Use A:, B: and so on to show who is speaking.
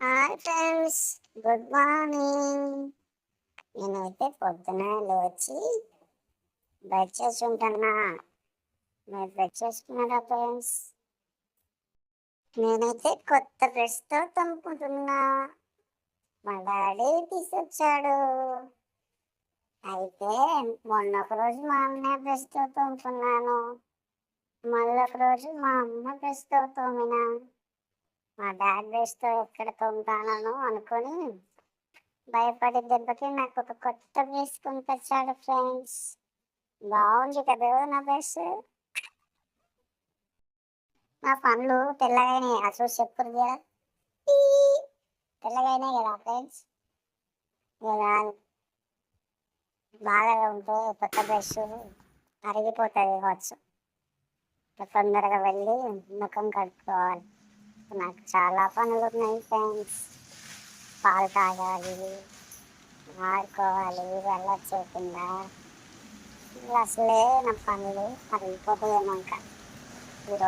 A: Hi friends, good morning. నేనైతే పొద్దున లేచి బ్రష్ చేసి ఉంటానా. మీరు బ్రష్ చేసుకున్నారా ఫ్రెండ్స్? నేనైతే కొత్త బ్రష్తో తోముకుంటున్నా. మా డాడీ తీసుకొచ్చాడు. అయితే మొన్న ఒక రోజు మా అన్నయ్య బ్రష్తో తోముకున్నాను. మళ్ళీ ఒక రోజు మా అమ్మ బ్రష్తో తోమినా. మా డాడీ బ్రష్తో ఎక్కడ తోముతానో అనుకొని భయపడే దెబ్బకి నాకు ఒక కొత్త బ్రష్ కొనుకొచ్చాడు ఫ్రెండ్స్. బాగుంది కదా నా బ్రష్. నా పనులు తెల్లగానే అసలు చెప్పురు కదా, తెల్లగానే కదా ఫ్రెండ్స్. ఇలా బాగా ఉంటే కొత్త బ్రష్ అరిగిపోతుంది కావచ్చు. తొందరగా వెళ్ళి ముఖం కడుక్కోవాలి. నాకు చాలా పనులు ఉన్నాయి ఫ్రెండ్స్. పాలు తాగాలి, ఆడుకోవాలి, వెళ్ళొచ్చేకుండా అసలే నా పనులు అరిగిపోతాయేమో ఇంకా ఈరోజు.